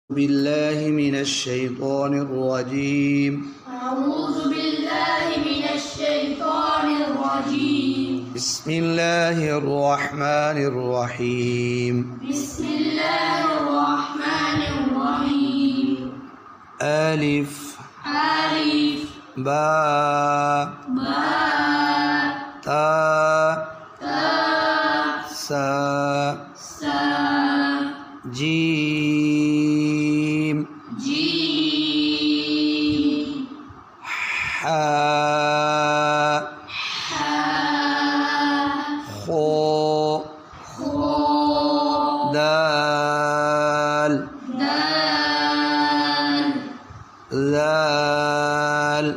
بالله من الشيطان الرجيم. أعوذ بالله من الشيطان الرجيم. بسم الله الرحمن الرحيم. بسم الله الرحمن الرحيم. ألف ألف باء باء تاء تاء ساء ساء جيم جيم حاء حاء خاء خاء دال دال ذال